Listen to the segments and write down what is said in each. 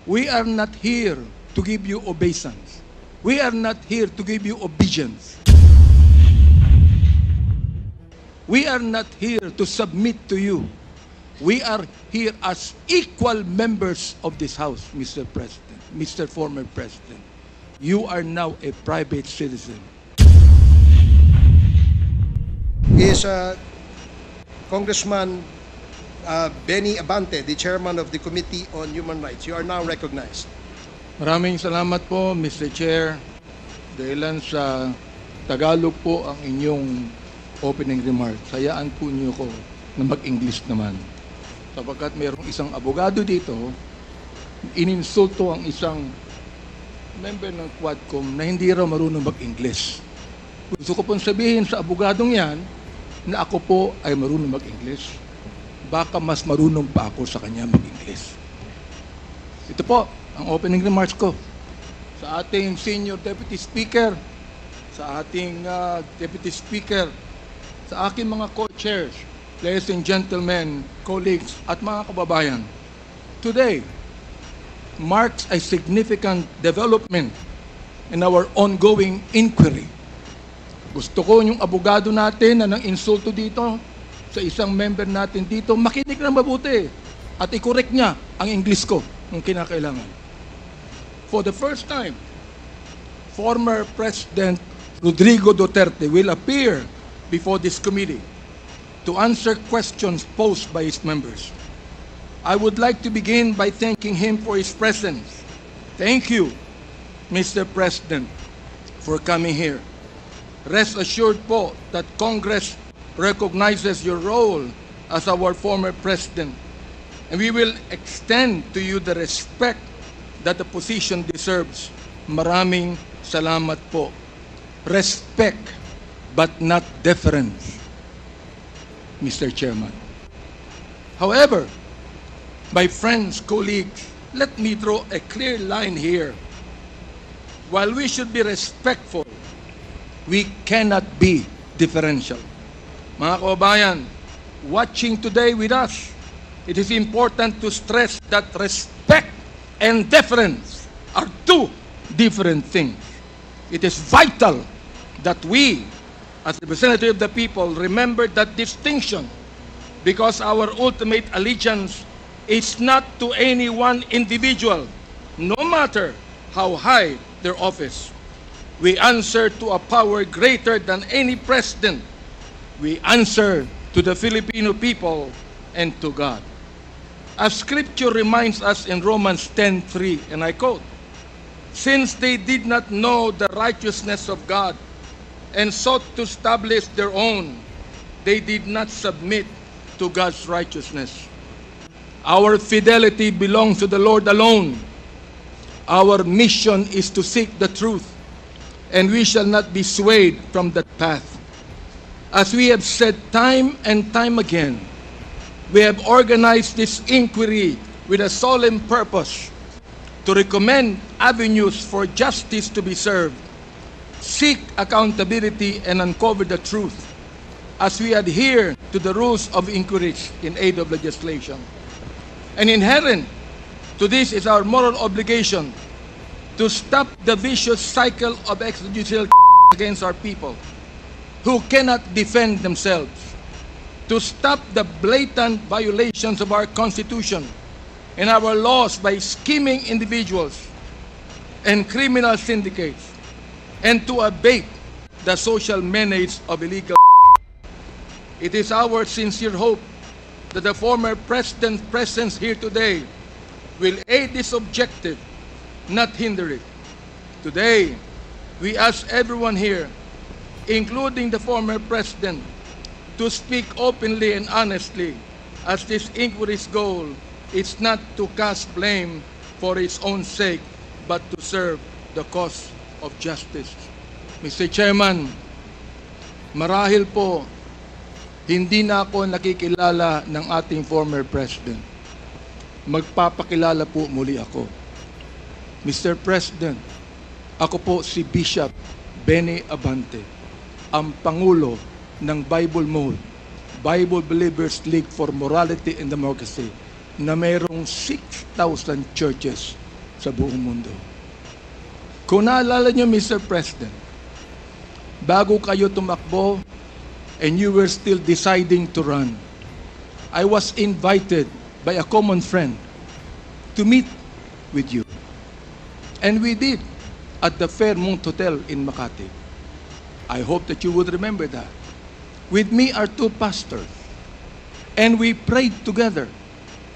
We are not here to give you obeisance. We are not here to give you obedience. We are not here to submit to you. We are here as equal members of this House, Mr. President, Mr. Former President. You are now a private citizen. Is Congressman Benny Abante, the chairman of the Committee on Human Rights. You are now recognized. Maraming salamat po, Mr. Chair. Dahilan sa Tagalog po ang inyong opening remarks. Hayaan po niyo ko na mag-English naman. Sapagkat mayroong isang abogado dito, ininsulto ang isang member ng Quadcom na hindi raw marunong mag-English. Gusto ko pong sabihin sa abogadong yan na ako po ay marunong mag-English. Baka mas marunong pa ako sa kanya mag-English. Ito po ang opening remarks ko sa ating Senior Deputy Speaker, sa ating Deputy Speaker, sa aking mga co-chairs, ladies and gentlemen, colleagues, at mga kababayan. Today marks a significant development in our ongoing inquiry. Gusto ko yung abogado natin na nang insulto dito sa isang member natin dito, makinig ng mabuti at i-correct niya ang English ko kung kinakailangan. For the first time, former President Rodrigo Duterte will appear before this committee to answer questions posed by his members. I would like to begin by thanking him for his presence. Thank you, Mr. President, for coming here. Rest assured po that Congress recognizes your role as our former president, and we will extend to you the respect that the position deserves. Maraming salamat po. Respect, but not deference, Mr. Chairman. However, my friends, colleagues, let me draw a clear line here. While we should be respectful, we cannot be differential. Mga kababayan, watching today with us, it is important to stress that respect and deference are two different things. It is vital that we, as representative of the people, remember that distinction, because our ultimate allegiance is not to any one individual, no matter how high their office. We answer to a power greater than any president. We answer to the Filipino people and to God. As Scripture reminds us in Romans 10:3, and I quote, "Since they did not know the righteousness of God and sought to establish their own, they did not submit to God's righteousness." Our fidelity belongs to the Lord alone. Our mission is to seek the truth, and we shall not be swayed from that path. As we have said time and time again, we have organized this inquiry with a solemn purpose to recommend avenues for justice to be served, seek accountability, and uncover the truth as we adhere to the rules of inquiries in aid of legislation. And inherent to this is our moral obligation to stop the vicious cycle of extrajudicial against our people who cannot defend themselves, to stop the blatant violations of our Constitution and our laws by scheming individuals and criminal syndicates, and to abate the social menace of illegal. It is our sincere hope that the former president's presence here today will aid this objective, not hinder it. Today, we ask everyone here, including the former president, to speak openly and honestly, as this inquiry's goal is not to cast blame for its own sake, but to serve the cause of justice. Mr. Chairman, marahil po, hindi na ako nakikilala ng ating former president. Magpapakilala po muli ako. Mr. President, ako po si Bishop Benny Abante, ang Pangulo ng Bible Mode, Bible Believers League for Morality and Democracy, na mayroong 6,000 churches sa buong mundo. Kung naalala nyo, Mr. President, bago kayo tumakbo and you were still deciding to run, I was invited by a common friend to meet with you. And we did at the Fairmont Hotel in Makati. I hope that you would remember that. With me are two pastors. And we prayed together.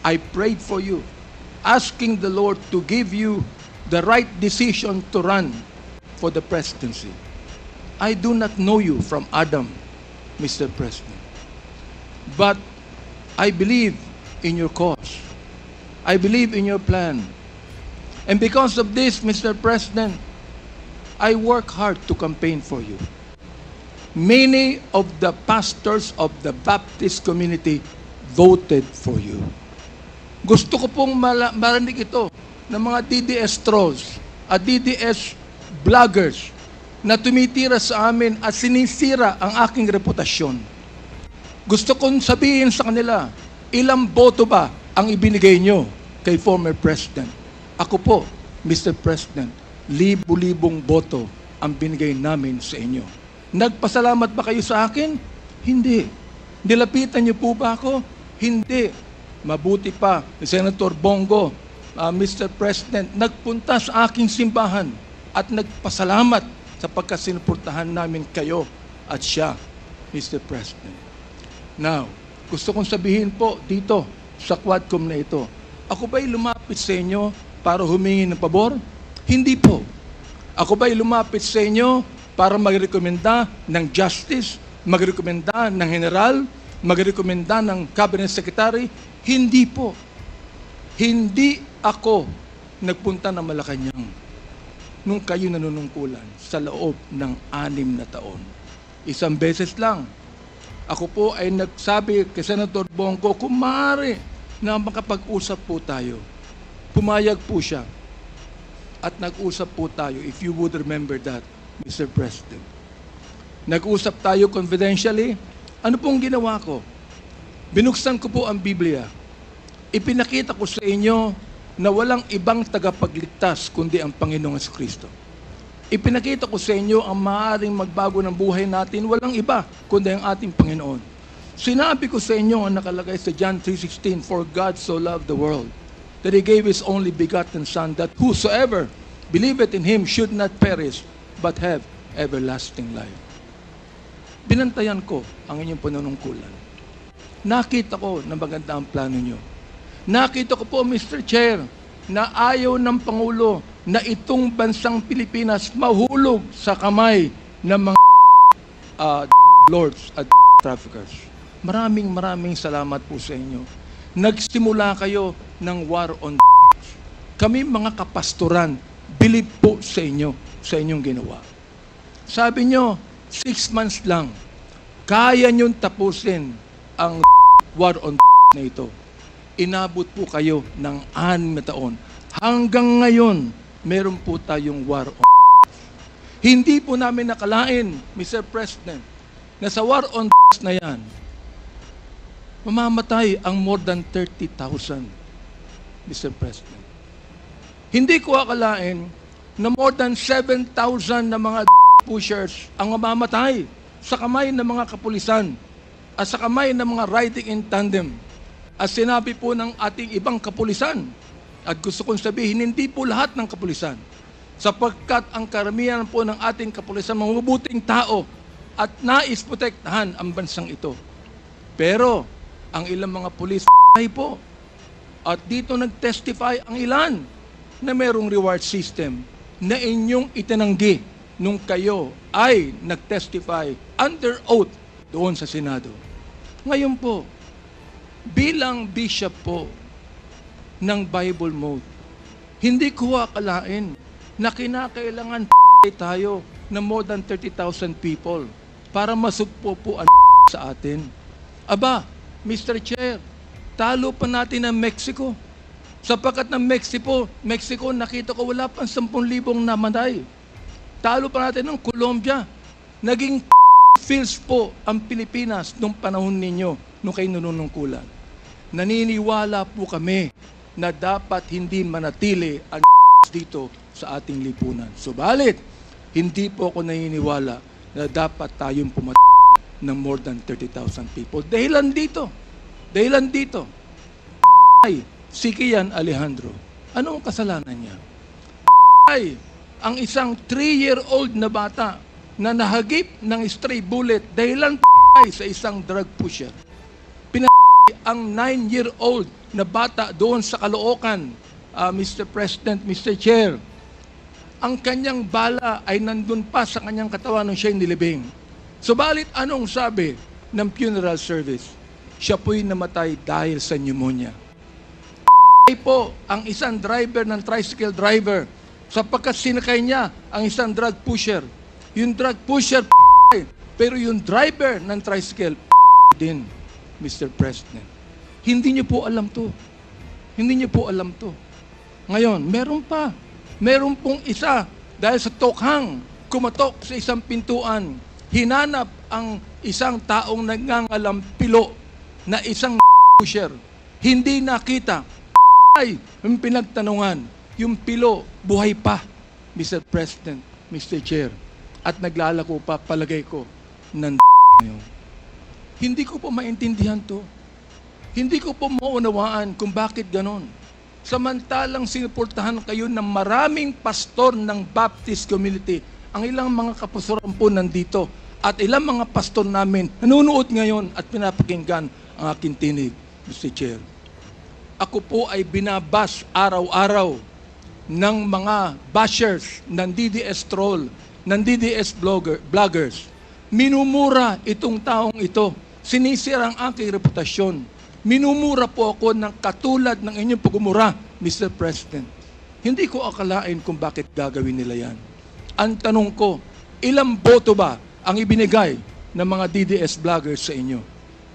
I prayed for you, asking the Lord to give you the right decision to run for the presidency. I do not know you from Adam, Mr. President. But I believe in your cause. I believe in your plan. And because of this, Mr. President, I work hard to campaign for you. Many of the pastors of the Baptist community voted for you. Gusto ko pong marinig ito ng mga DDS trolls at DDS vloggers na tumitira sa amin at sinisira ang aking reputasyon. Gusto kong sabihin sa kanila, ilang boto ba ang ibinigay nyo kay former President? Ako po, Mr. President, libu-libong boto ang binigay namin sa inyo. Nagpasalamat ba kayo sa akin? Hindi. Nilapitan niyo po ba ako? Hindi. Mabuti pa, Senator Bongo, Mr. President, nagpunta sa aking simbahan at nagpasalamat sapagkat sinuportahan namin kayo at siya, Mr. President. Now, gusto kong sabihin po dito sa Quadcom na ito, ako ba'y lumapit sa inyo para humingi ng pabor? Hindi po. Ako ba'y lumapit sa inyo para magrekomenda ng justice, magrekomenda ng general, magrekomenda ng cabinet secretary? Hindi po. Hindi ako nagpunta ng Malacanang nung kayo nanunungkulan sa loob ng 6 na taon. Isang beses lang. Ako po ay nagsabi kay Senator Bongo, kung maaari na makapag-usap po tayo. Pumayag po siya. At nag-usap po tayo, if you would remember that, Mr. President. Nag-usap tayo confidentially. Ano pong ginawa ko? Binuksan ko po ang Biblia. Ipinakita ko sa inyo na walang ibang tagapagligtas kundi ang Panginoong Kristo. Ipinakita ko sa inyo ang maaaring magbago ng buhay natin, walang iba kundi ang ating Panginoon. Sinabi ko sa inyo ang nakalagay sa John 3:16, for God so loved the world that He gave His only begotten Son, that whosoever believeth in Him should not perish but have everlasting life. Binantayan ko ang inyong panunungkulan. Nakita ko na maganda ang plano nyo. Nakita ko po, Mr. Chair, na ayaw ng Pangulo na itong bansang Pilipinas mahulog sa kamay ng mga lords at traffickers. Maraming salamat po sa inyo. Nagsimula kayo ng war on kami mga kapastoran, believe po sa inyo, sa inyong ginawa. Sabi nyo, 6 months lang, kaya nyong tapusin ang war on na ito. Inabot po kayo ng 6 na taon. Hanggang ngayon, meron po tayong war on. Hindi po namin nakalain, Mr. President, na sa war on na yan, mamamatay ang more than 30,000, Mr. President. Hindi ko akalain na more than 7,000 na mga pushers ang mamamatay sa kamay ng mga kapulisan at sa kamay ng mga riding in tandem. At sinabi po ng ating ibang kapulisan, at gusto kong sabihin, hindi po lahat ng kapulisan, sapagkat ang karamihan po ng ating kapulisan, mga mabuting tao, at nais protektahan ang bansang ito. Pero, ang ilang mga pulis ay po. At dito nag-testify ang ilan na merong reward system na inyong itinanggi nung kayo ay nag-testify under oath doon sa Senado. Ngayon po, bilang bishop po ng Bible Mode, hindi ko akalain na kinakailangan tayo na more than 30,000 people para masugpo po ang sa atin. Aba, Mr. Chair, talo pa natin ang Mexico. Sapagkat ng Mexico, nakita ko wala pang 10,000 namatay. Talo pa natin ng Colombia. Naging feels po ang Pilipinas nung panahon ninyo, nung kayo nanunungkulan. Naniniwala po kami na dapat hindi manatili ang dito sa ating lipunan. Subalit, hindi po ako naniniwala na dapat tayong ng more than 30,000 people. Dahilan dito. Ay, si Kian Alejandro. Anong kasalanan niya? Ay, ang isang 3-year-old na bata na nahagip ng stray bullet dahilan sa isang drug pusher. Ang 9-year-old na bata doon sa Caloocan, Mr. President, Mr. Chair, ang kanyang bala ay nandun pa sa kanyang katawan nung siya'y nilibing. Subalit anong sabi ng funeral service? Siya po'y namatay dahil sa pneumonia. Ay po ang isang driver ng tricycle driver sapagkat sinakay niya ang isang drug pusher. Yung drug pusher pero yung driver ng tricycle din, Mr. President. Hindi niyo po alam to. Ngayon, meron pong isa dahil sa tokhang kumatok sa isang pintuan, hinanap ang isang taong nagngangalampilo na isang pusher. Hindi nakita. Ay, yung pinagtanungan, yung pilo, buhay pa, Mr. President, Mr. Chair. At naglalako pa, palagay ko, ng ngayon. Hindi ko po maintindihan to. Hindi ko po maunawaan kung bakit ganon. Samantalang sinuportahan kayo ng maraming pastor ng Baptist community. Ang ilang mga kapastoran po nandito at ilang mga pastor namin nanonood ngayon at pinapakinggan ang aking tinig, Mr. Chair. Ako po ay binabas araw-araw ng mga bashers ng DDS troll, ng DDS vloggers. Minumura itong taong ito. Sinisira ang aking reputasyon. Minumura po ako ng katulad ng inyong pagmumura, Mr. President. Hindi ko akalain kung bakit gagawin nila yan. Ang tanong ko, ilang boto ba ang ibinigay ng mga DDS vloggers sa inyo?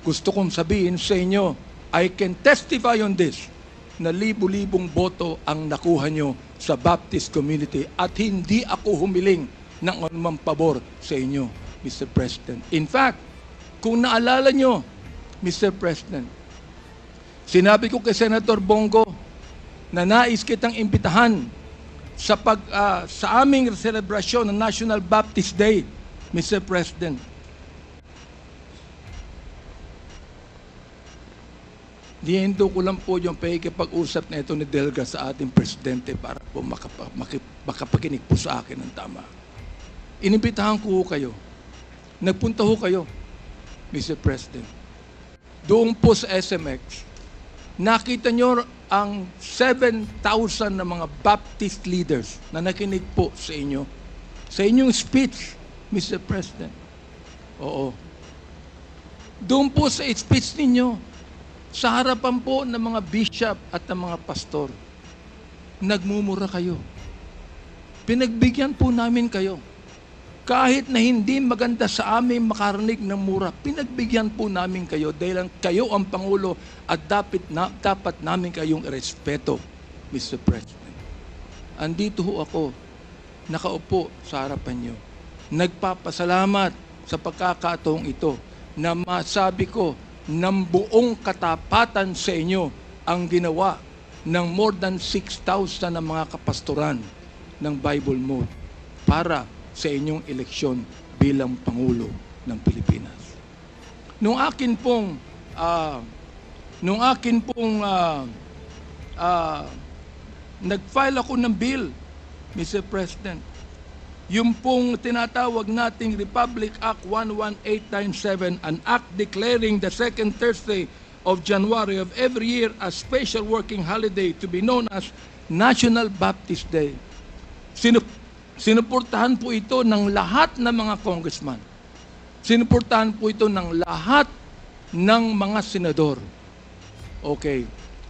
Gusto kong sabihin sa inyo, I can testify on this, na libu-libong boto ang nakuha nyo sa Baptist community at hindi ako humiling ng anumang pabor sa inyo, Mr. President. In fact, kung naalala nyo, Mr. President, sinabi ko kay Senator Bongo na nais kitang imbitahan sa aming selebrasyon ng National Baptist Day, Mr. President. Diendo ko lang po yung pakikipag-usap na ito ni Delga sa ating presidente para po makapakinig po sa akin ng tama. Inimbitahan ko kayo. Nagpunta ho kayo, Mr. President. Doon po sa SMX, nakita nyo ang 7,000 na mga Baptist leaders na nakinig po sa inyo. Sa inyong speech, Mr. President. Oo. Doon po sa speech ninyo, sa harapan po ng mga bishop at ng mga pastor, nagmumura kayo. Pinagbigyan po namin kayo. Kahit na hindi maganda sa amin makarinig ng mura, pinagbigyan po namin kayo dahil kayo ang Pangulo at dapat namin kayong irespeto, Mr. President. Andito ho ako, nakaupo sa harapan nyo. Nagpapasalamat sa pagkakataong ito na masabi ko ng buong katapatan sa inyo ang ginawa ng more than 6,000 na mga kapastoran ng Bible Mode para sa inyong eleksyon bilang Pangulo ng Pilipinas. Nung akin pong nag-file ako ng bill, Mr. President, yung pong tinatawag nating Republic Act 11897, an act declaring the second Thursday of January of every year as special working holiday to be known as National Baptist Day. Sinuportahan po ito ng lahat ng mga congressman. Sinuportahan po ito ng lahat ng mga senador. Okay.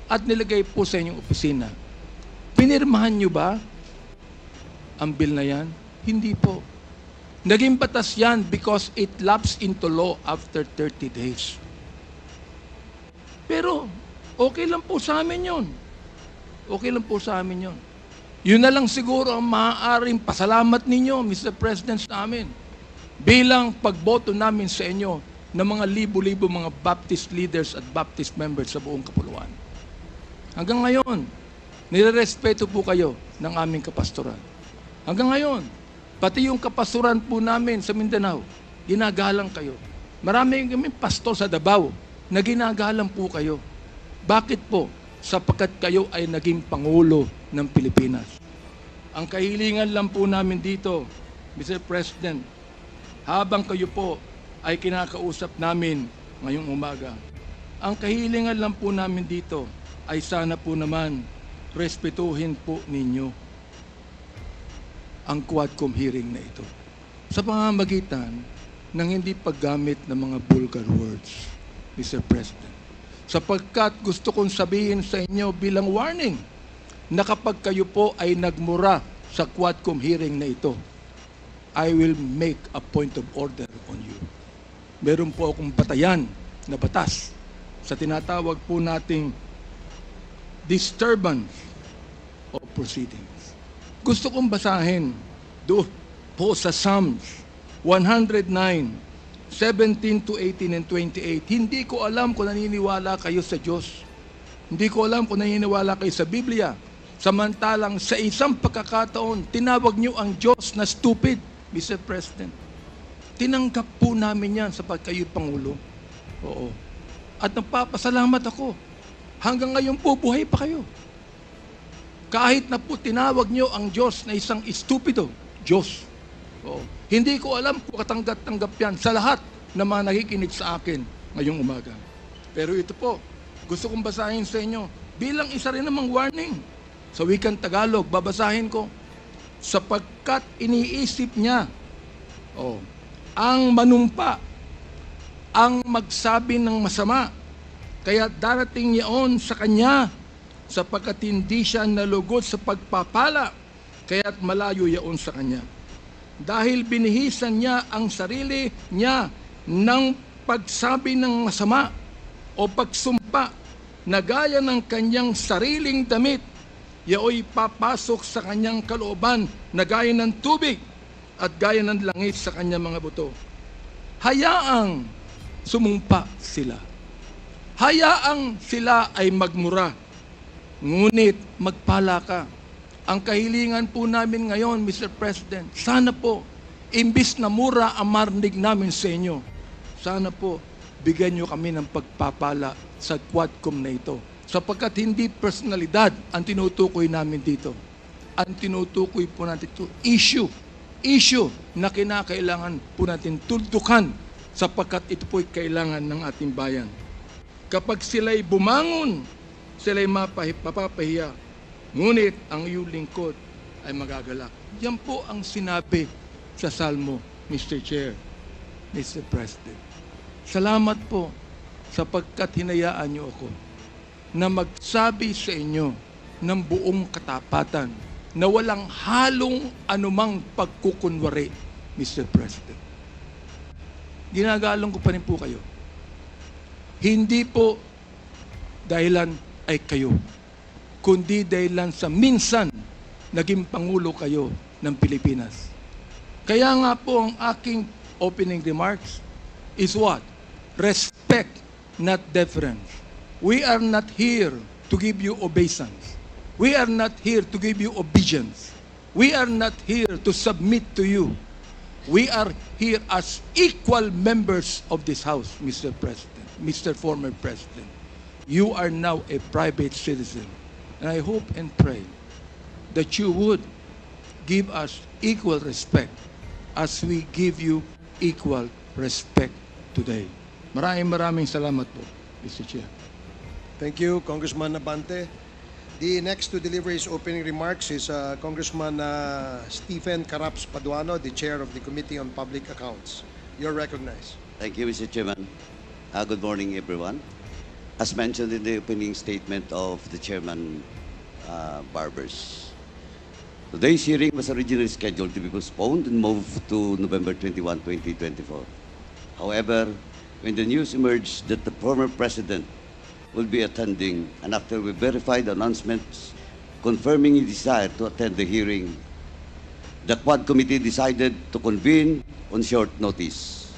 At nilagay po sa inyong opisina. Pinirmahan nyo ba ang bill na yan? Hindi po. Naging batas yan because it lapsed into law after 30 days. Pero, okay lang po sa amin yun. Okay lang po sa amin yun. Yun na lang siguro ang maaaring pasalamat ninyo, Mr. President, sa amin. Bilang pagboto namin sa inyo ng mga libo-libo mga Baptist leaders at Baptist members sa buong kapuluan. Hanggang ngayon, Nirerespeto po kayo ng aming kapastoran. Hanggang ngayon, pati yung kapastoran po namin sa Mindanao, ginagalang kayo. Marami kami pastor sa Davao na ginagalang po kayo. Bakit po? Sapagkat kayo ay naging Pangulo ng Pilipinas. Ang kahilingan lang po namin dito, Mr. President, habang kayo po ay kinakausap namin ngayong umaga, ang kahilingan lang po namin dito ay sana po naman respetuhin po ninyo ang Quadcom hearing na ito sa pamamagitan ng hindi paggamit ng mga vulgar words, Mr. President. Sapagkat gusto kong sabihin sa inyo bilang warning na kapag kayo po ay nagmura sa Quadcom hearing na ito, I will make a point of order on you. Meron po akong batayan na batas sa tinatawag po nating disturbance of proceedings. Gusto kong basahin doon po sa Psalms 109, 17 to 18 and 28. Hindi ko alam kung naniniwala kayo sa Diyos. Hindi ko alam kung naniniwala kayo sa Biblia. Samantalang sa isang pagkakataon, tinawag niyo ang Diyos na stupid, Mr. President. Tinanggap po namin yan sapagkat kayo Pangulo. Oo. At nagpapasalamat ako. Hanggang ngayon po, buhay pa kayo. Kahit na po tinawag niyo ang Diyos na isang estupido, Diyos. Oo. Hindi ko alam kung katanggap-tanggap yan sa lahat na mga nakikinig sa akin ngayong umaga. Pero ito po, gusto kong basahin sa inyo bilang isa rin namang warning. Sa wikang Tagalog, babasahin ko. Sapagkat iniisip niya, ang manumpa, ang magsabi ng masama, kaya darating niyaon sa kanya, sapagkat hindi siya nalugod sa pagpapala, kaya't malayo yaon sa kanya. Dahil binihisan niya ang sarili niya ng pagsabi ng masama o pagsumpa na gaya ng kanyang sariling damit, yaoy papasok sa kanyang kalooban na gaya ng tubig at gaya ng langit sa kanyang mga buto. Hayaang sumumpa sila. Hayaang sila ay magmura. Ngunit magpala ka. Ang kahilingan po namin ngayon, Mr. President, sana po, imbis na mura ang marinig namin sa inyo, sana po, bigyan nyo kami ng pagpapala sa Quadcom na ito. Sapagkat hindi personalidad ang tinutukoy namin dito. Ang tinutukoy po natin ito, issue na kinakailangan po natin tuldukan sapagkat ito po'y kailangan ng ating bayan. Kapag sila'y bumangon, sila'y mapapahiya, ngunit ang iyong lingkod ay magagalak. Yan po ang sinabi sa Salmo, Mr. Chair, Mr. President. Salamat po sapagkat hinayaan niyo ako na magsabi sa inyo ng buong katapatan na walang halong anumang pagkukunwari, Mr. President. Ginagalang ko pa rin po kayo. Hindi po dahilan ay kayo, kundi dahilan sa minsan naging Pangulo kayo ng Pilipinas. Kaya nga po ang aking opening remarks is what? Respect, not deference. We are not here to give you obeisance. We are not here to give you obedience. We are not here to submit to you. We are here as equal members of this House, Mr. President, Mr. Former President. You are now a private citizen. And I hope and pray that you would give us equal respect as we give you equal respect today. Maraming salamat po, Mr. Chair. Thank you, Congressman Abante. The next to deliver his opening remarks is Congressman Stephen Caraps Paduano, the Chair of the Committee on Public Accounts. You're recognized. Thank you, Mr. Chairman. Good morning, everyone. As mentioned in the opening statement of the Chairman Barbers, today's hearing was originally scheduled to be postponed and moved to November 21, 2024. However, when the news emerged that the former President will be attending, and after we verified the announcements confirming his desire to attend the hearing, the Quad Committee decided to convene on short notice.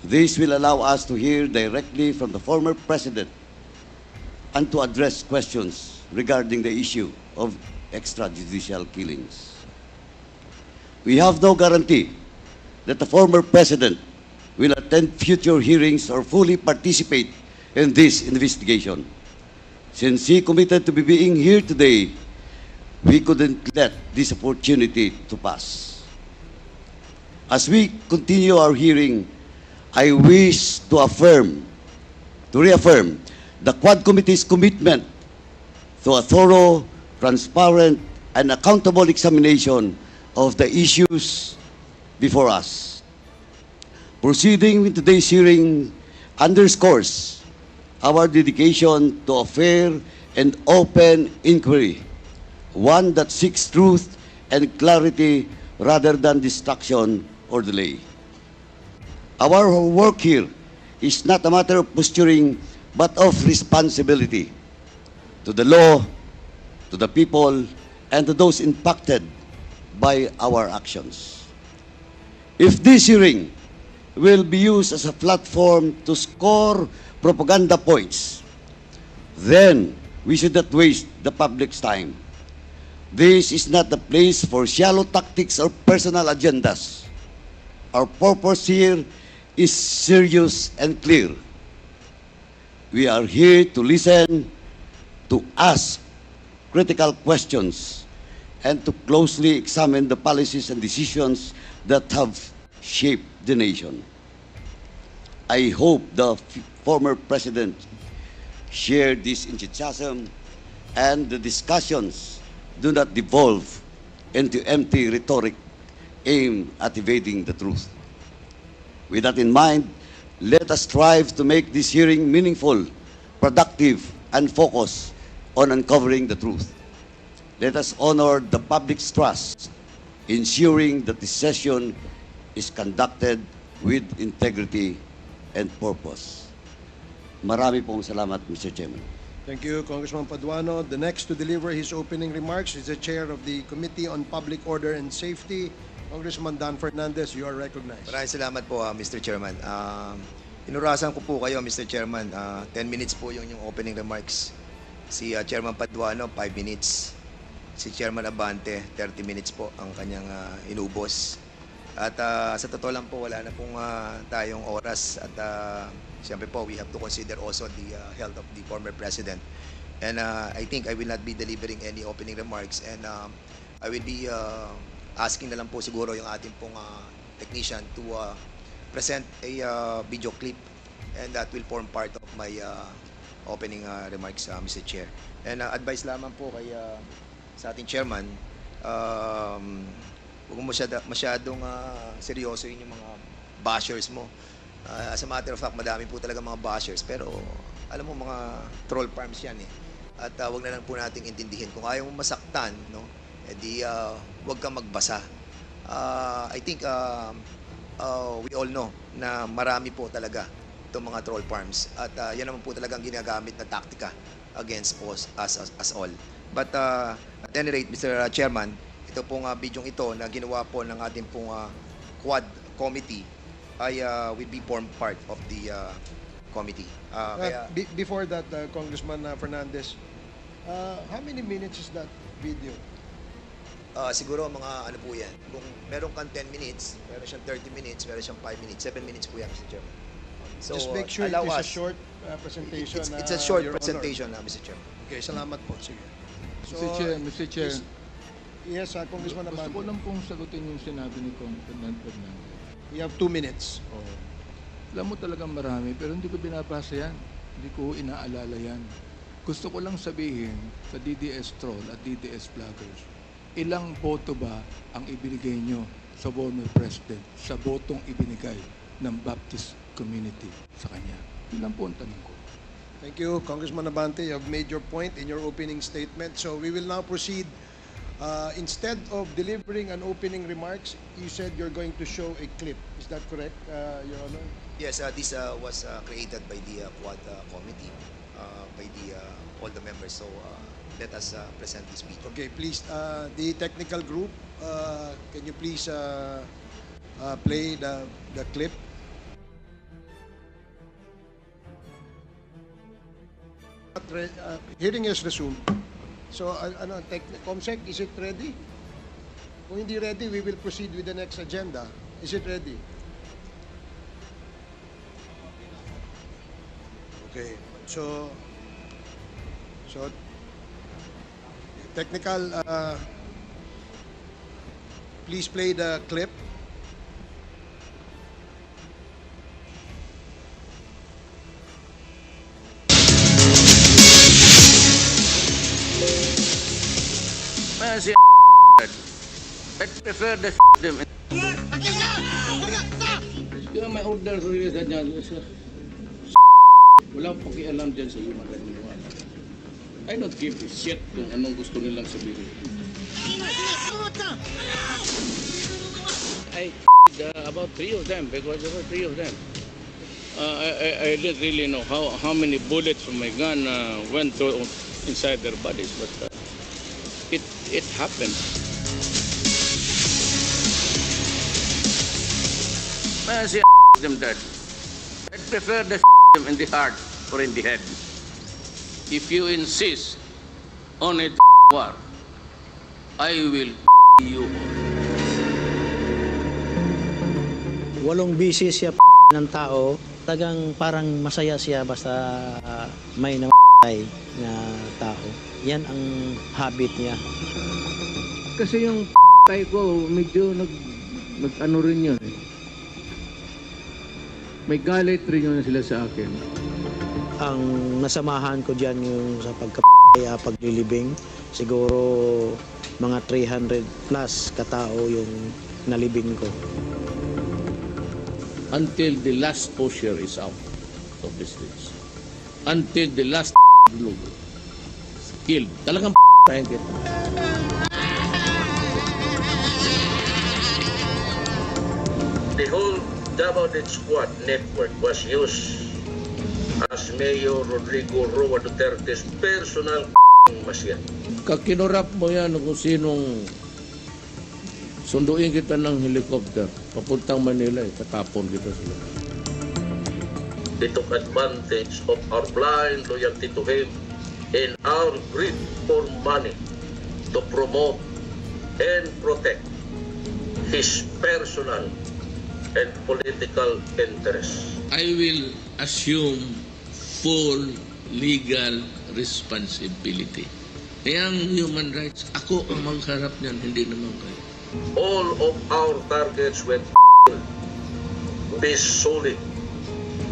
This will allow us to hear directly from the former President and to address questions regarding the issue of extrajudicial killings. We have no guarantee that the former president will attend future hearings or fully participate in this investigation. Since he committed to be being here today, we couldn't let this opportunity to pass. As we continue our hearing, I wish to reaffirm the Quad Committee's commitment to a thorough, transparent, and accountable examination of the issues before us. Proceeding with today's hearing underscores our dedication to a fair and open inquiry, one that seeks truth and clarity rather than distraction or delay. Our work here is not a matter of posturing, but of responsibility to the law, to the people, and to those impacted by our actions. If this hearing will be used as a platform to score propaganda points, then we should not waste the public's time. This is not the place for shallow tactics or personal agendas. Our purpose here is serious and clear. We are here to listen, to ask critical questions, and to closely examine the policies and decisions that have shaped the nation. I hope the former president shared this enthusiasm and the discussions do not devolve into empty rhetoric aimed at evading the truth. With that in mind, let us strive to make this hearing meaningful, productive, and focused on uncovering the truth. Let us honor the public's trust, ensuring that this session is conducted with integrity and purpose. Marami pong salamat, Mr. Chairman. Thank you, Congressman Paduano. The next to deliver his opening remarks is the Chair of the Committee on Public Order and Safety, Congressman Dan Fernandez. You are recognized. Maraming salamat po, Mr. Chairman. Inurasan ko po kayo, Mr. Chairman. 10 minutes po yung opening remarks. Si Chairman Paduano, 5 minutes. Si Chairman Abante, 30 minutes po ang kanyang inubos. At sa totoo lang po, wala na pong tayong oras. At siyempre po, we have to consider also the health of the former president. And I think I will not be delivering any opening remarks. And I will be asking na lang po siguro yung ating pong technician to present a video clip, and that will form part of my opening remarks, Mr. Chair. And advice lamang po kay sa ating chairman, huwag mo masyadong seryoso yun yung mga bashers mo. As a matter of fact, madami po talaga mga bashers, pero alam mo, mga troll farms yan eh. At huwag na lang po nating intindihin. Kung ayaw mo masaktan, no, edi huwag kang magbasa. I think we all know na marami po talaga itong mga troll farms. At yan naman po talagang ginagamit na taktika against us all. But at any rate, Mr. Chairman, ito pong bidyong ito na ginawa po ng ating pong Quad Committee ay will be formed part of the committee. Before that, Congressman Fernandez, how many minutes is that video? Siguro mga ano po yan. Kung meron kang 10 minutes, meron siyang 30 minutes, meron siyang 5 minutes, 7 minutes po yan, Mr. Chairman. So, Just make sure it allow is a us. short presentation. It's a short Your Honor. presentation, Mr. Chairman. Okay, salamat po. Sige. Mr. Chair, Yes, Congressman gusto ko Abante. lang pong sagutin yung sinabi ni Congressman Fernandez. You have 2 minutes. Oo. Alam mo talagang marami, pero hindi ko binabasa yan. Hindi ko inaalala yan. Gusto ko lang sabihin sa DDS Troll at DDS Vloggers, ilang boto ba ang ibinigay nyo sa former president sa botong ibinigay ng Baptist community sa kanya? Yun lang po ang tanong ko. Thank you, Congressman Abante. You have made your point in your opening statement. So we will now proceed. Instead of delivering an opening remarks, you said you're going to show a clip. Is that correct, Your Honor? Yes, this was created by the Quad Committee, by all the members. So let us present this video. Okay, please, the technical group, can you please play the clip? Hearing is resumed. So, Comsec, is it ready? Kung hindi ready, we will proceed with the next agenda. Is it ready? Okay. So technical, please play the clip. Si I prefer the them. Kaya may order ko rin sa dyan. Walang pakialam dyan sa iyo maganiwala. I don't give a shit kung anong gusto nilang sabihin. About 3 of them, because there were 3 of them. I didn't really know how many bullets from my gun went to inside their bodies, but it happened. Si them dead. I prefer the them in the heart or in the head. If you insist on a war, I will you all. 8 bisis siya ng tao, tagang parang masaya siya basta may namatay na tao. Yan ang habit niya. Kasi yung tay ko, medyo nag-ano rin yun. May galit rin yun sila sa akin. Ang nasamahan ko dyan yung sa paglilibing. Siguro mga 300 plus katao yung nalibing ko. Until the last posher is out of the streets. Until the last blue killed. Talagang tayo kita. The whole Davao Death Squad network was used as Mayor Rodrigo Roa Duterte's personal masyan. Kakinurap mo yan kung sinong sunduin kita ng helicopter papuntang Manila, tatapon kita sila. They took advantage of our blind loyalty to him and our greed for money to promote and protect his personal and political interests. I will assume full legal responsibility. Kaya ang human rights, ako ang magharap niyan, hindi naman kayo. All of our targets went based solely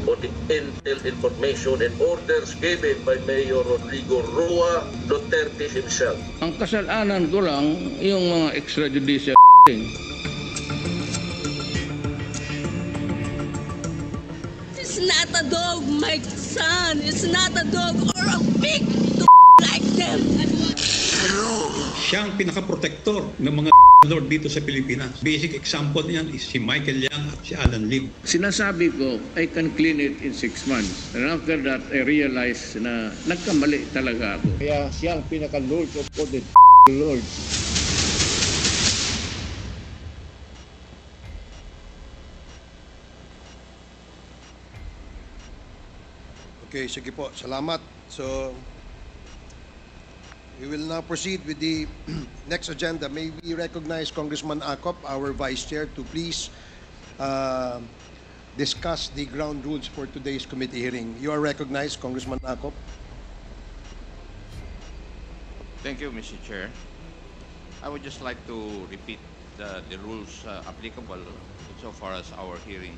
on the intel information and orders given by Mayor Rodrigo Roa Duterte himself. Ang kasalanan ko lang, yung mga extrajudicial It's not a dog, my son. It's not a dog or a pig to like them. Siya ang pinaka-protector ng mga lord dito sa Pilipinas. Basic example niyan is si Michael Yang at si Alan Lim. Sinasabi ko, I can clean it in 6 months. And after that, I realized na nagkamali talaga ako. Kaya siya ang pinaka-lord of all the lords. Okay, sige po. Salamat. So, we will now proceed with the next agenda. May we recognize Congressman Acop, our Vice Chair, to please discuss the ground rules for today's committee hearing. You are recognized, Congressman Acop. Thank you, Mr. Chair. I would just like to repeat the rules applicable insofar as our hearing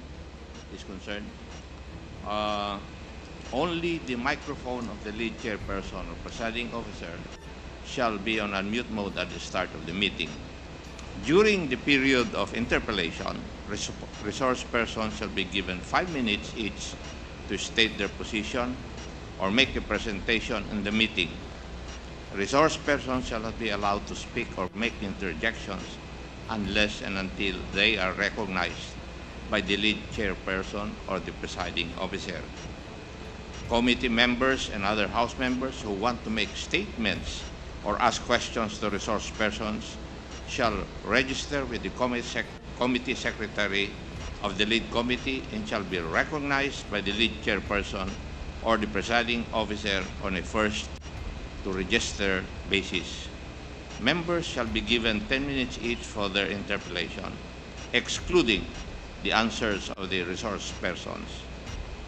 is concerned. Only the microphone of the lead chairperson or presiding officer shall be on unmute mode at the start of the meeting. During the period of interpellation, resource persons shall be given 5 minutes each to state their position or make a presentation in the meeting. Resource persons shall not be allowed to speak or make interjections unless and until they are recognized by the lead chairperson or the presiding officer. Committee members and other House members who want to make statements or ask questions to resource persons shall register with the committee secretary of the lead committee and shall be recognized by the lead chairperson or the presiding officer on a first to register basis. Members shall be given 10 minutes each for their interpellation, excluding the answers of the resource persons.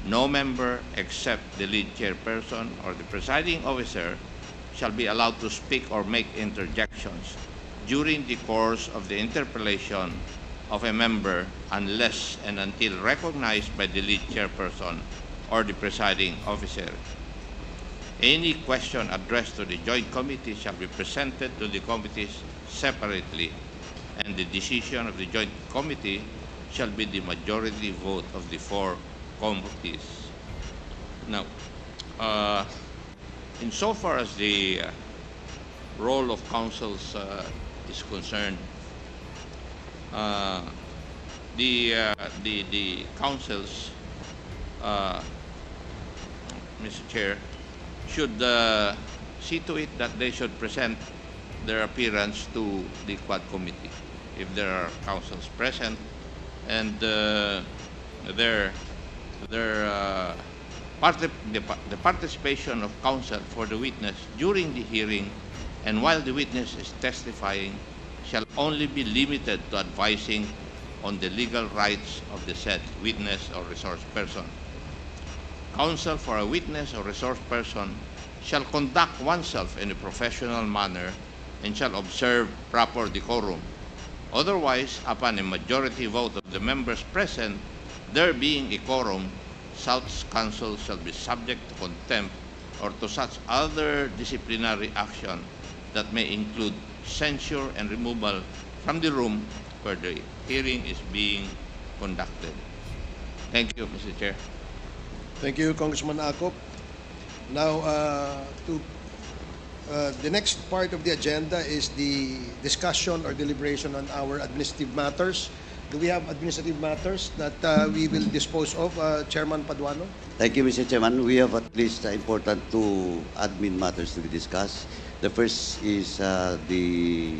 No member except the lead chairperson or the presiding officer shall be allowed to speak or make interjections during the course of the interpellation of a member unless and until recognized by the lead chairperson or the presiding officer. Any question addressed to the joint committee shall be presented to the committees separately, and the decision of the joint committee shall be the majority vote of the 4 committees. Now, insofar as the role of councils is concerned, the councils, Mr. Chair, should see to it that they should present their appearance to the Quad Committee if there are councils present, and the participation of counsel for the witness during the hearing and while the witness is testifying shall only be limited to advising on the legal rights of the said witness or resource person. Counsel for a witness or resource person shall conduct oneself in a professional manner and shall observe proper decorum. Otherwise, upon a majority vote of the members present, there being a quorum, such counsel shall be subject to contempt or to such other disciplinary action that may include censure and removal from the room where the hearing is being conducted. Thank you, Mr. Chair. Thank you, Congressman Akop. Now, the next part of the agenda is the discussion or deliberation on our administrative matters. Do we have administrative matters that we will dispose of, Chairman Paduano? Thank you, Mr. Chairman. We have at least important 2 admin matters to be discussed. The first is the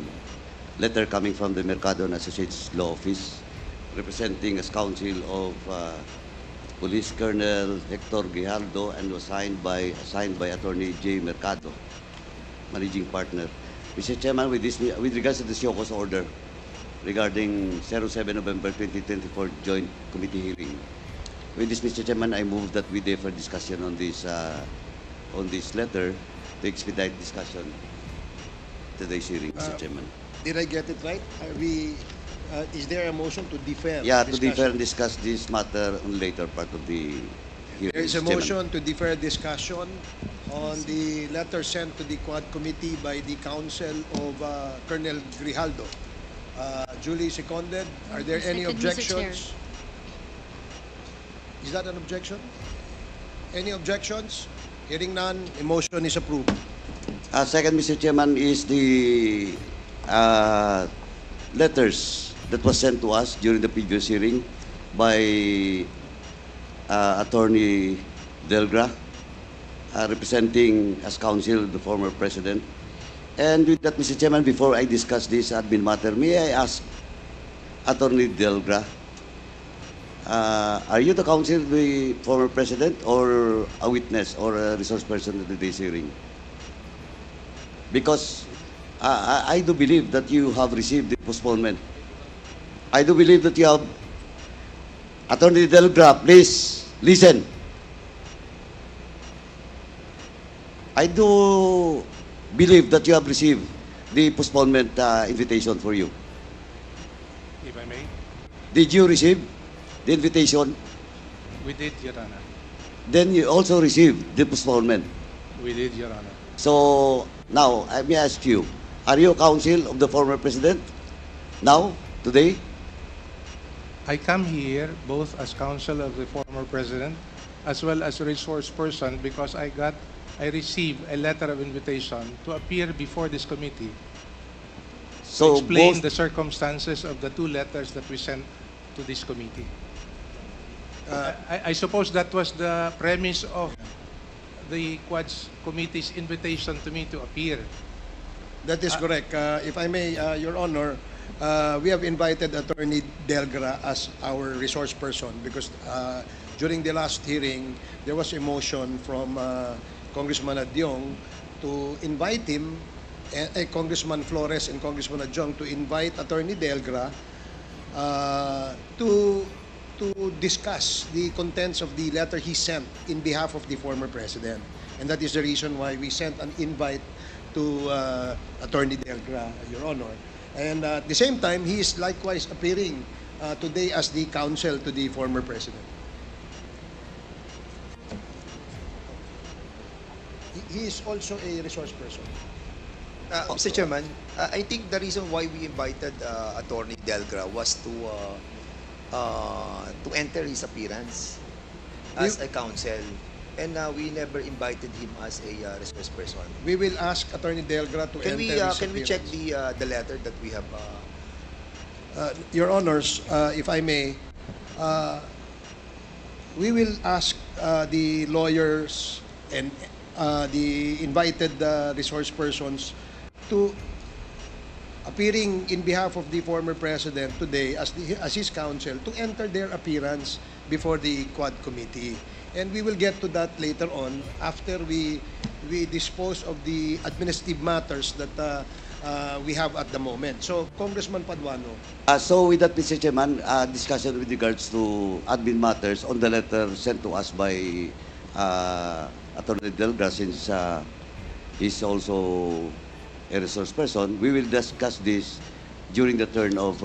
letter coming from the Mercado and Associates Law Office, representing as counsel of Police Colonel Hector Grijaldo, and was signed by Attorney J. Mercado, Managing Partner. Mr. Chairman, with regards to the show cause order regarding 07 November 2024 Joint Committee hearing, with this, Mr. Chairman, I move that we defer discussion on this letter to expedite discussion today's hearing, Mr. Chairman. Did I get it right? Is there a motion to defer? Yeah, to defer and discuss this matter on later part of the hearing. There is a Mr. Chairman. motion to defer discussion on the letter sent to the Quad Committee by the counsel of Colonel Grijaldo. Duly seconded. Are there any Second, Mr. Chair. objections? Is that an objection? Any objections? Hearing none, a motion is approved. Second, Mr. Chairman, is the letters that was sent to us during the previous hearing by Attorney Delgra, representing as counsel the former president. And with that, Mr. Chairman, before I discuss this admin matter, may I ask Attorney Delgra, are you the counsel of the former president or a witness or a resource person at today's hearing? Because I do believe that you have received the postponement. I do believe that you have... Attorney Delgra, please listen. I do believe that you have received the postponement invitation for you. If I may, Did you receive the invitation? we did, Your Honor. Then you also received the postponement. We did, Your Honor. So now, let me ask you, are you counsel of the former president now, today? I come here both as counsel of the former president as well as a resource person because I received a letter of invitation to appear before this committee to So explain both, the circumstances of the 2 letters that we sent to this committee. I suppose that was the premise of the Quads Committee's invitation to me to appear. That is correct. If I may, Your Honor, we have invited Attorney Delgra as our resource person because during the last hearing, there was a motion from Congressman Adyong to invite him, Congressman Flores and Congressman Adjong, to invite Attorney Delgra to discuss the contents of the letter he sent in behalf of the former president. And that is the reason why we sent an invite to Attorney Delgra, Your Honor. And at the same time, he is likewise appearing today as the counsel to the former president. He is also a resource person. Mr. Chairman, I think the reason why we invited Attorney Delgra was to enter his appearance as a counsel, and we never invited him as a resource person. We will ask Attorney Delgra to enter his appearance. Can we check the letter that we have? Your Honors, if I may, we will ask the lawyers and the invited resource persons to appearing in behalf of the former president today as his counsel to enter their appearance before the Quad Committee. And we will get to that later on after we dispose of the administrative matters that we have at the moment. So, Congressman Paduano. So with that, Mr. Chairman, discussion with regards to admin matters on the letter sent to us by Attorney Delgra, since he's also a resource person, we will discuss this during the turn of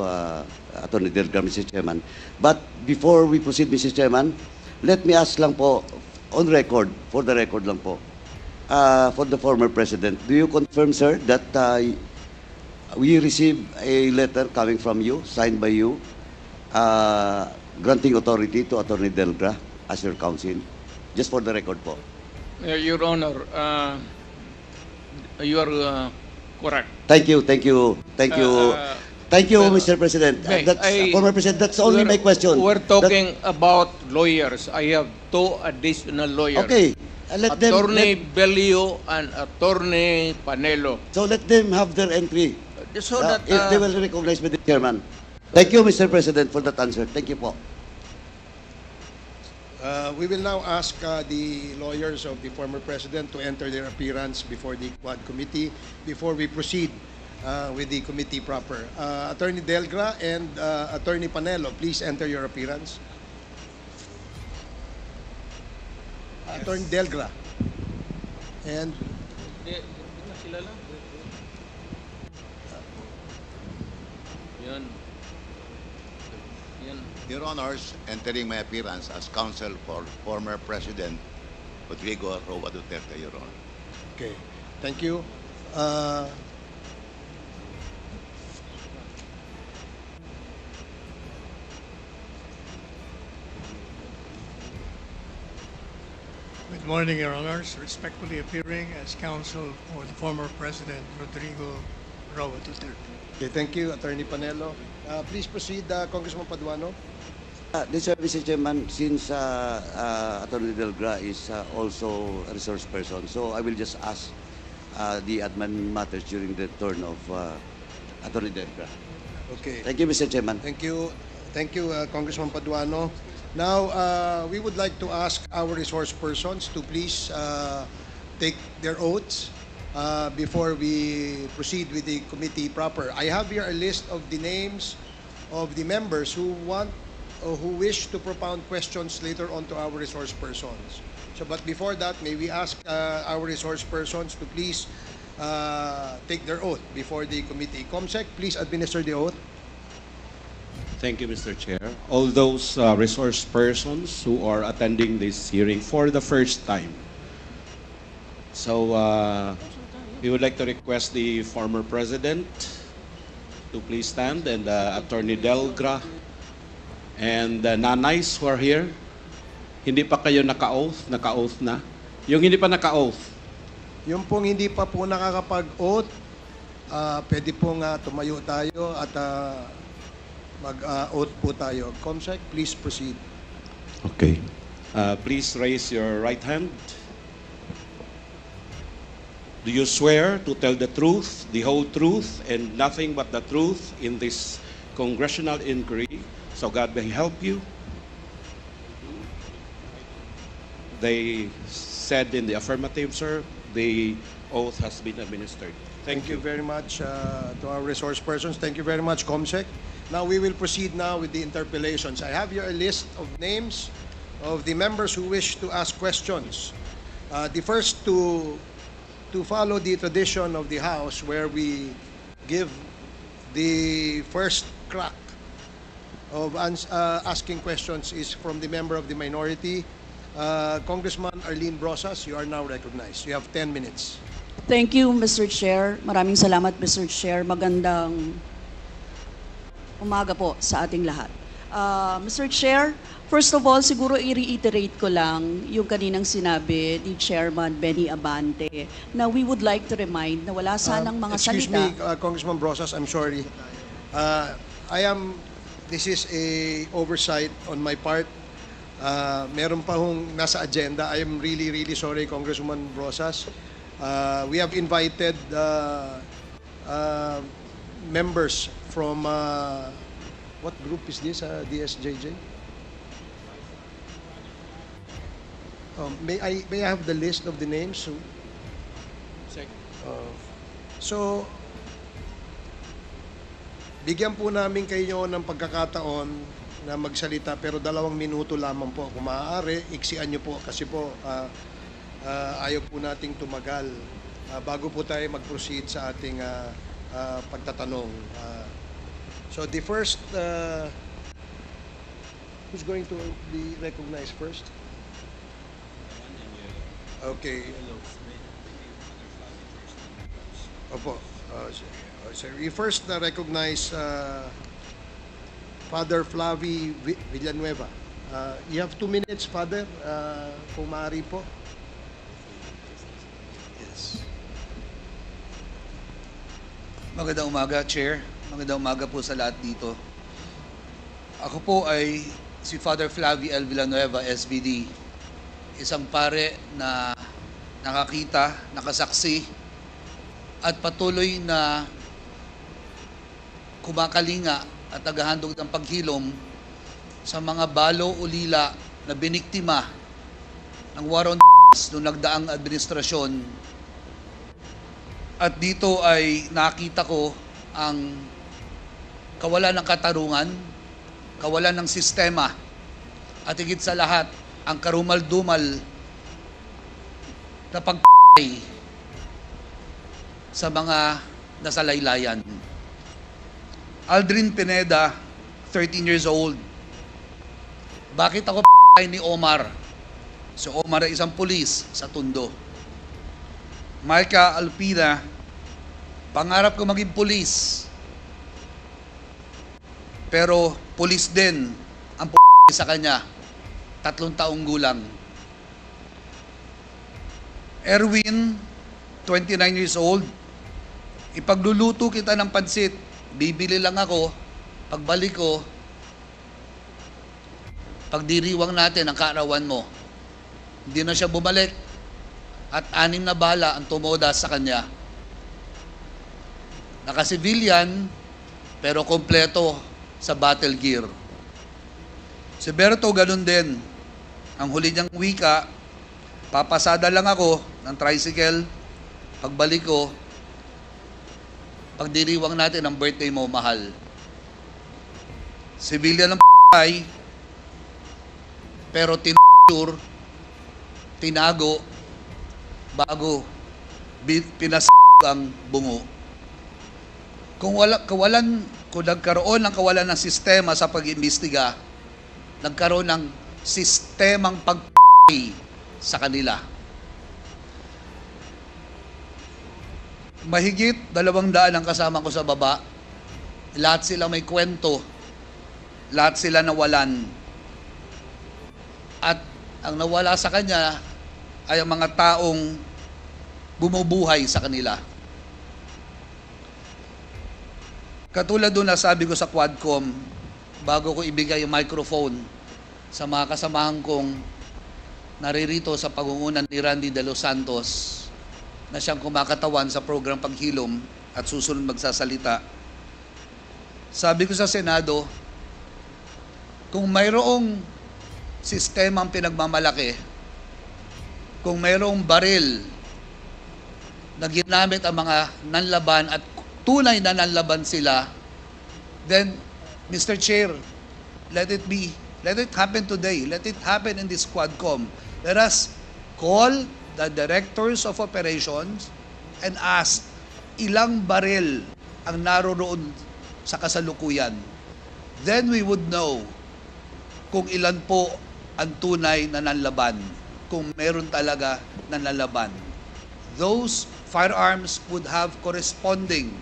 Attorney Delgra, Mr. Chairman. But before we proceed, Mr. Chairman, let me ask lang po, on record, for the record lang po, for the former president, do you confirm, sir, that we received a letter coming from you, signed by you, granting authority to Attorney Delgra as your counsel? Just for the record po. Your Honor, you are correct. Thank you, thank you, thank you. Thank you, Mr. President. Former President, that's only my question. We're talking about lawyers. I have two additional lawyers. Okay. Attorney Belio and Attorney Panelo. So let them have their entry. So that if they will recognize with the chairman. Thank you, Mr. President, for that answer. Thank you po. We will now ask the lawyers of the former president to enter their appearance before the Quad Committee before we proceed with the committee proper. Attorney Delgra and Attorney Panelo, please enter your appearance. Attorney Delgra. And Your Honors, entering my appearance as counsel for former President Rodrigo Roa Duterte, Your Honor. okay, thank you. Good morning, Your Honors. Respectfully appearing as counsel for the former President Rodrigo Roa Duterte. Okay, thank you, Attorney Panelo. Please proceed, Congressman Paduano. Mr. Chairman, since Attorney Delgra is also a resource person, so I will just ask the admin matters during the turn of Attorney Delgra. Okay. Thank you, Mr. Chairman. Thank you, Congressman Paduano. Now, we would like to ask our resource persons to please take their oaths before we proceed with the committee proper. I have here a list of the names of the members who wish to propound questions later on to our resource persons. So, but before that, may we ask our resource persons to please take their oath before the committee. COMSEC, please administer the oath. Thank you, Mr. Chair. All those resource persons who are attending this hearing for the first time. So, we would like to request the former president to please stand, and Attorney Delgra and nanays who are here. Hindi pa kayo naka-oath na. Yung hindi pa naka-oath. Yung pong hindi pa po nakakapag-oath, pwede pong tumayo tayo at mag-oath po tayo. COMSEC, please proceed. Okay. Please raise your right hand. Do you swear to tell the truth, the whole truth, and nothing but the truth in this congressional inquiry, so God may help you? They said in the affirmative, sir. The oath has been administered. Thank you very much to our resource persons. Thank you very much, Comsec. Now we will proceed now with the interpellations. I have here a list of names of the members who wish to ask questions. The first to follow the tradition of the House, where we give the first crack of asking questions, is from the member of the minority. Congressman Arlene Brosas, you are now recognized. You have 10 minutes. Thank you, Mr. Chair. Maraming salamat, Mr. Chair. Magandang umaga po sa ating lahat. Mr. Chair, first of all, siguro i-reiterate ko lang yung kaninang sinabi ni Chairman Benny Abante na we would like to remind na wala sanang mga Excuse salita. me, Congressman Brosas, I'm sorry. This is a oversight on my part. Meron pa hong nasa agenda. I am really, really sorry, Congressman Brosas. We have invited members from, what group is this, DSJJ? May I have the list of the names? So, bigyan po namin kayo ng pagkakataon na magsalita, pero 2 minuto lamang po. Kung maaari, iksian nyo po kasi po ayaw po nating tumagal bago po tayo mag-proceed sa ating pagtatanong. So the first, who's going to be recognized first? Okay. Opo. So we first recognize Father Flavi Villanueva. You have 2 minutes, Father, kung maaari po. Yes. Magandang umaga, Chair. Magandang umaga po sa lahat dito. Ako po ay si Father Flavi L. Villanueva, SVD. Isang pare na nakakita, nakasaksi, at patuloy na kumakalinga at naghahandog ng paghilom sa mga balo ulila na biniktima ng war on noong nagdaang administrasyon. At dito ay nakita ko ang kawalan ng katarungan, kawalan ng sistema, at higit sa lahat, ang karumal-dumal na pagpapay sa mga nasalaylayan. Aldrin Pineda, 13 years old. Bakit ako ni Omar? Si Omar ay isang pulis sa Tondo. Micah Alpina, pangarap ko maging pulis. Pero pulis din ang sa kanya. 3 taong gulang. Erwin, 29 years old. Ipagluluto kita ng pansit. Bibili lang ako. Pagbalik ko, pagdiriwang natin ang kaarawan mo. Hindi na siya bumalik. At 6 na bala ang tumoda sa kanya. Naka-civilian, pero kompleto sa battle gear. Si Berto, ganun din. Ang huli niyang wika, papasada lang ako ng tricycle. Pagbalik ko, pagdiriwang natin ang birthday mo, mahal. Civilian ng p***ay, pero tinago, bago ang bungo. Kung nagkaroon ng kawalan ng sistema sa pag-imbestiga, nagkaroon ng sistemang pag-p***ay sa kanila. Mahigit 200 ang kasama ko sa baba. Lahat sila may kwento. Lahat sila nawalan. At ang nawala sa kanya ay ang mga taong bumubuhay sa kanila. Katulad doon na sabi ko sa Quadcom, bago ko ibigay yung microphone sa mga kasamahan kong naririto sa pangunguna ni Randy De Los Santos, na siyang kumakatawan sa program Paghilom at susunod magsasalita. Sabi ko sa Senado, kung mayroong sistemang pinagmamalaki, kung mayroong baril na ginamit ang mga nanlaban at tunay na nanlaban sila, then, Mr. Chair, let it be. Let it happen today. Let it happen in this Quadcom. Let us call the directors of operations and ask ilang baril ang naroroon sa kasalukuyan. Then we would know kung ilan po ang tunay na nanlaban, kung meron talaga nanlalaban. Those firearms would have corresponding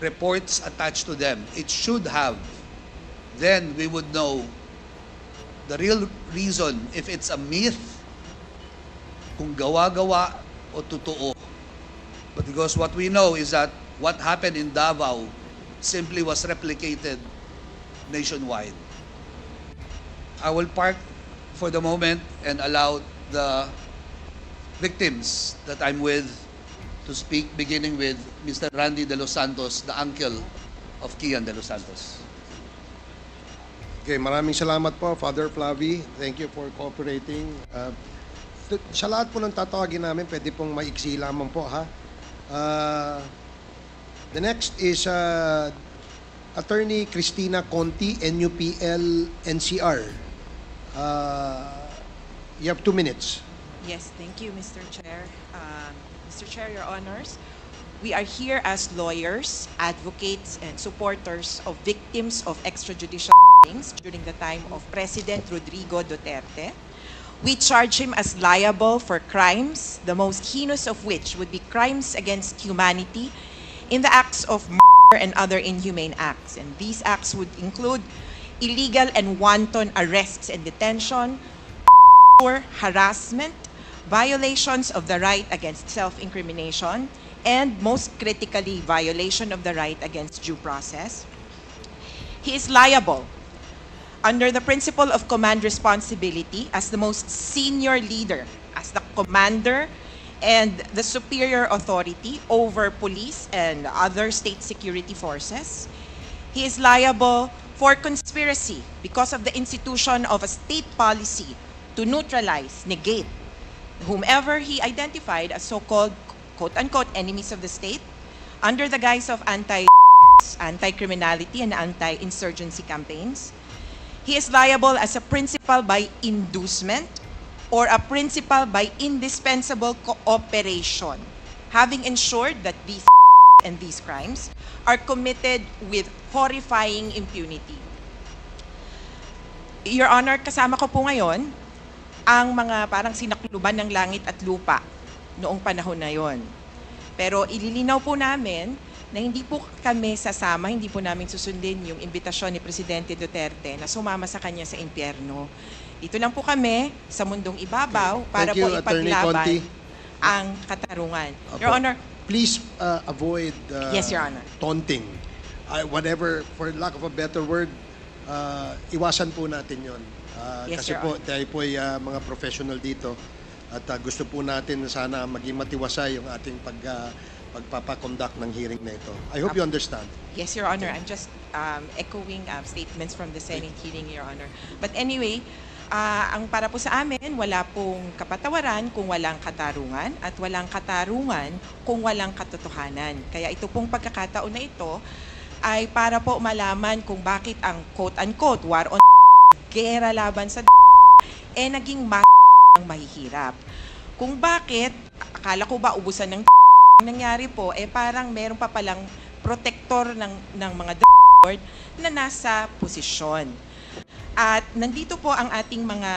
reports attached to them. It should have. Then we would know the real reason, if it's a myth, kung gawa-gawa o totoo. But because what we know is that what happened in Davao simply was replicated nationwide. I will park for the moment and allow the victims that I'm with to speak, beginning with Mr. Randy De Los Santos, the uncle of Kian De Los Santos. Okay, maraming salamat po, Father Flavi. Thank you for cooperating. Sa lahat po ng tatawagin namin, pwede pong maiksi lamang po, ha? The next is Attorney Cristina Conti, NUPL NCR. You have 2 minutes. Yes, thank you, Mr. Chair. Mr. Chair, Your Honors, we are here as lawyers, advocates, and supporters of victims of extrajudicial killings during the time of President Rodrigo Duterte. We charge him as liable for crimes, the most heinous of which would be crimes against humanity in the acts of murder and other inhumane acts. And these acts would include illegal and wanton arrests and detention, harassment, violations of the right against self-incrimination, and most critically, violation of the right against due process. He is liable under the principle of command responsibility as the most senior leader, as the commander and the superior authority over police and other state security forces. He is liable for conspiracy because of the institution of a state policy to neutralize, negate, whomever he identified as so-called quote-unquote enemies of the state under the guise of anti-criminality and anti-insurgency campaigns. He is liable as a principal by inducement or a principal by indispensable cooperation, having ensured that these and these crimes are committed with horrifying impunity. Your Honor, kasama ko po ngayon ang mga parang sinakluban ng langit at lupa noong panahon na yon. Pero ililinaw po namin na hindi po kami sasama, hindi po namin susundin yung imbitasyon ni Presidente Duterte na sumama sa kanya sa impyerno. Dito lang po kami sa mundong ibabaw para po ipaglaban ang katarungan. Your Honor, please avoid yes, Your Honor. Taunting. Whatever, for lack of a better word, iwasan po natin yon. Yes, Kasi Your po, Honor. tayo po ay mga professional dito at gusto po natin na sana maging matiwasay yung ating pagpapakonduct ng hearing na ito. I hope you understand. Yes, Your Honor. I'm just echoing statements from the Senate hearing, Your Honor. But anyway, ang para po sa amin, wala pong kapatawaran kung walang katarungan at walang katarungan kung walang katotohanan. Kaya ito pong pagkakataon na ito ay para po malaman kung bakit ang quote-unquote war on gera laban sa naging ang mahihirap. Kung bakit, akala ko ba ubusan ng nangyari po, parang meron pa palang protector ng mga na nasa posisyon. At nandito po ang ating mga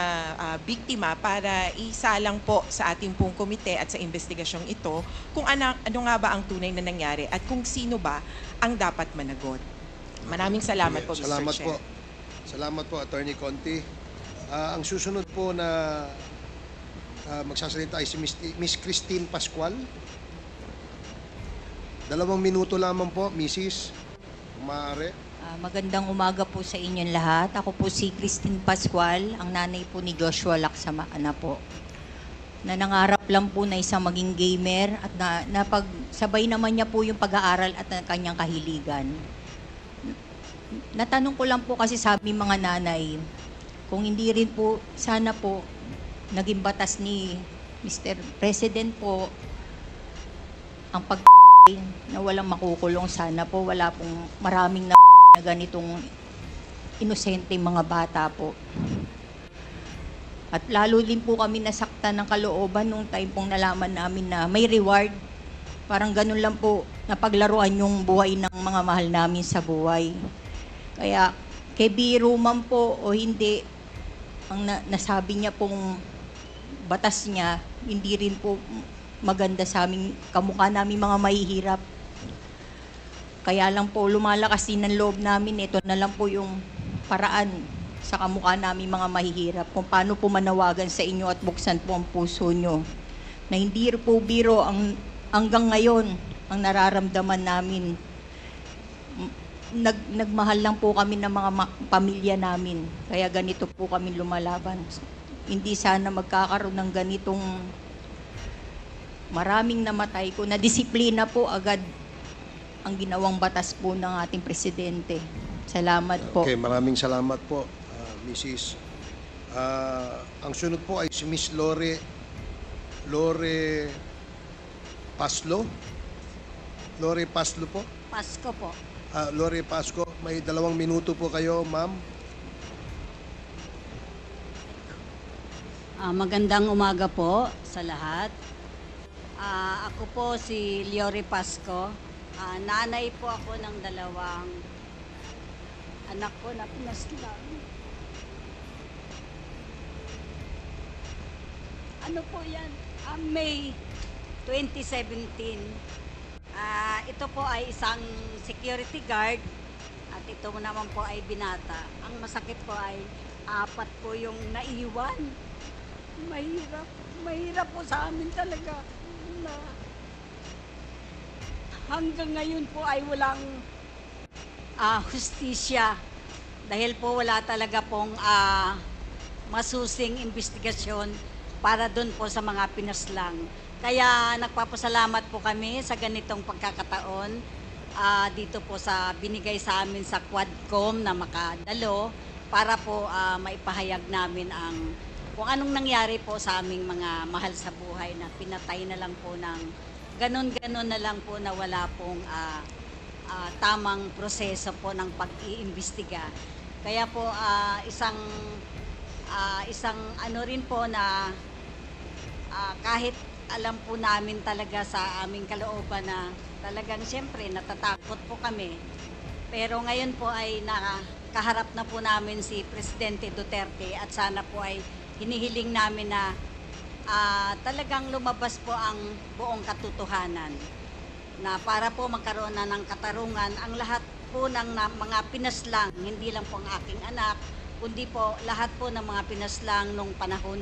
biktima para isalang po sa ating pong komite at sa investigasyong ito kung ano nga ba ang tunay na nangyari at kung sino ba ang dapat managot. Maraming salamat po, Mr. Salamat Chair. po. Salamat po, Attorney Conti. Ang susunod po na magsasalita ay si Miss Christine Pascual. 2 minuto lamang po, Mrs. Maaari. Magandang umaga po sa inyong lahat. Ako po si Christine Pascual, ang nanay po ni Joshua Laksamana po. Na nangarap lang po na isang maging gamer at napagsabay naman niya po yung pag-aaral at ang kanyang kahiligan. Natanong ko lang po kasi sa aming mga nanay, kung hindi rin po, sana po, naging batas ni Mr. President po ang pag na walang makukulong. Sana po wala pong maraming na ganitong inosente mga bata po. At lalo din po kami nasaktan ng kalooban nung time pong nalaman namin na may reward. Parang ganun lang po, napaglaruan yung buhay ng mga mahal namin sa buhay. Kaya, kay biro man po o hindi, ang nasabi niya pong batas niya, hindi rin po maganda sa aming kamukha namin mga mahihirap. Kaya lang po, lumalakas din ang loob namin. Ito na lang po yung paraan sa kamukha namin mga mahihirap kung paano po manawagan sa inyo at buksan po ang puso nyo na hindi po biro ang hanggang ngayon ang nararamdaman namin. Nagmahal lang po kami ng mga pamilya namin. Kaya ganito po kami lumalaban. Hindi sana magkakaroon ng ganitong maraming namatay ko na disiplina po agad ang ginawang batas po ng ating presidente. Salamat po. Okay, maraming salamat po, Mrs. Ang sunod po ay si Miss Lore Paslo. Lore Paslo po. Pasko po. Lore Pasco, may 2 minuto po kayo, ma'am. Magandang umaga po sa lahat. Ako po si Lore Pasco. Nanay po ako ng 2 anak ko na pinaslang. Ano po yan? May 2017. Ito po ay isang security guard at ito naman po ay binata. Ang masakit po ay 4 po yung naiwan. Mahirap po sa amin talaga na hanggang ngayon po ay walang hustisya dahil po wala talaga pong masusing investigasyon para doon po sa mga pinaslang. Kaya nagpapasalamat po kami sa ganitong pagkakataon dito po sa binigay sa amin sa Quadcom na makadalo para po maipahayag namin ang kung anong nangyari po sa aming mga mahal sa buhay na pinatay na lang po ng ganon-ganon na lang po na wala pong tamang proseso po ng pag-iimbestiga. Kaya po isang ano rin po na kahit alam po namin talaga sa aming kalooban na talagang siyempre natatakot po kami. Pero ngayon po ay nakaharap na po namin si Presidente Duterte at sana po ay hinihiling namin na talagang lumabas po ang buong katotohanan na para po magkaroon na ng katarungan ang lahat po ng mga pinaslang, hindi lang po ang aking anak, kundi po lahat po ng mga pinaslang nung panahon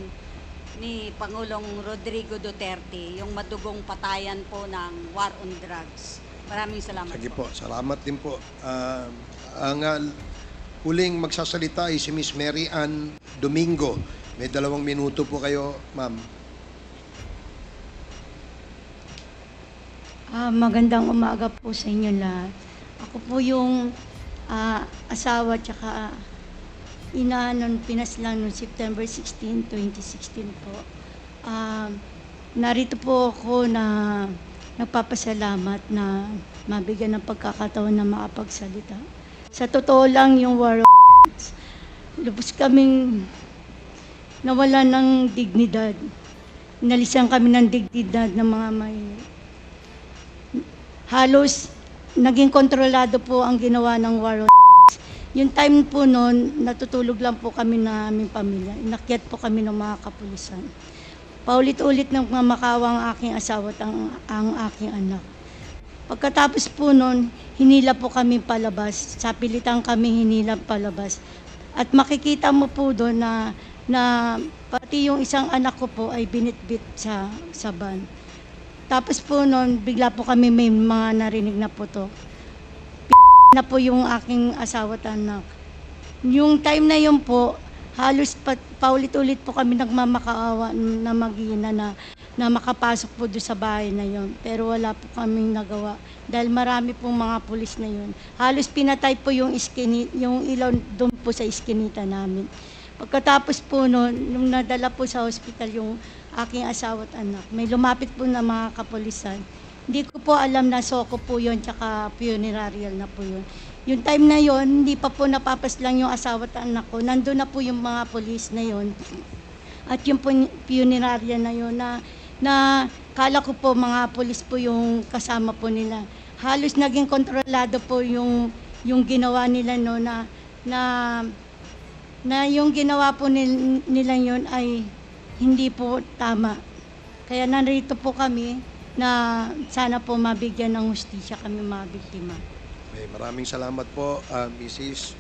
ni Pangulong Rodrigo Duterte, yung madugong patayan po ng war on drugs. Maraming salamat. Sige po, salamat din po. Ang huling magsasalita ay si Miss Mary Ann Domingo. May 2 minuto po kayo, ma'am. Magandang umaga po sa inyo lahat. Ako po yung asawa tsaka ina nun pinaslang noong September 16, 2016 po. Narito po ako na nagpapasalamat na mabigyan ng pagkakataon na makapagsalita. Sa totoo lang yung war on drugs, lubos kaming nawala ng dignidad. Inalisan kami ng dignidad ng mga may halos naging kontrolado po ang ginawa ng war on drugs. Yung time po noon, natutulog lang po kami na aming pamilya. Inakyat po kami ng mga kapulisan. Paulit-ulit ng mamakawa ang aking asawa at ang aking anak. Pagkatapos po noon, hinila po kami palabas. Sa pilitan kami hinila palabas. At makikita mo po doon na pati yung isang anak ko po ay binitbit sa van. Tapos po noon, bigla po kami may mga narinig na putok. Na po yung aking asawa at anak. Yung time na yun po, halos paulit-ulit po kami nagmamakaawa na mag-ina na makapasok po doon sa bahay na yun. Pero wala po kaming nagawa dahil marami pong mga pulis na yun. Halos pinatay po yung ilaw doon po sa iskinita namin. Pagkatapos po noon, nung nadala po sa hospital yung aking asawa at anak, may lumapit po na mga kapulisan. Hindi ko po alam na soko po yun, tsaka funerarial na po yun. Yung time na yun, hindi pa po napapaslang yung asawa at anak ko. Nandun na po yung mga polis na yun. At yung funerarial na yun na kala ko po mga polis po yung kasama po nila. Halos naging kontrolado po yung ginawa nila no na yung ginawa po nila yun ay hindi po tama. Kaya narito po kami na sana po mabigyan ng hustisya kami mga biktima. Maraming salamat po, Mrs.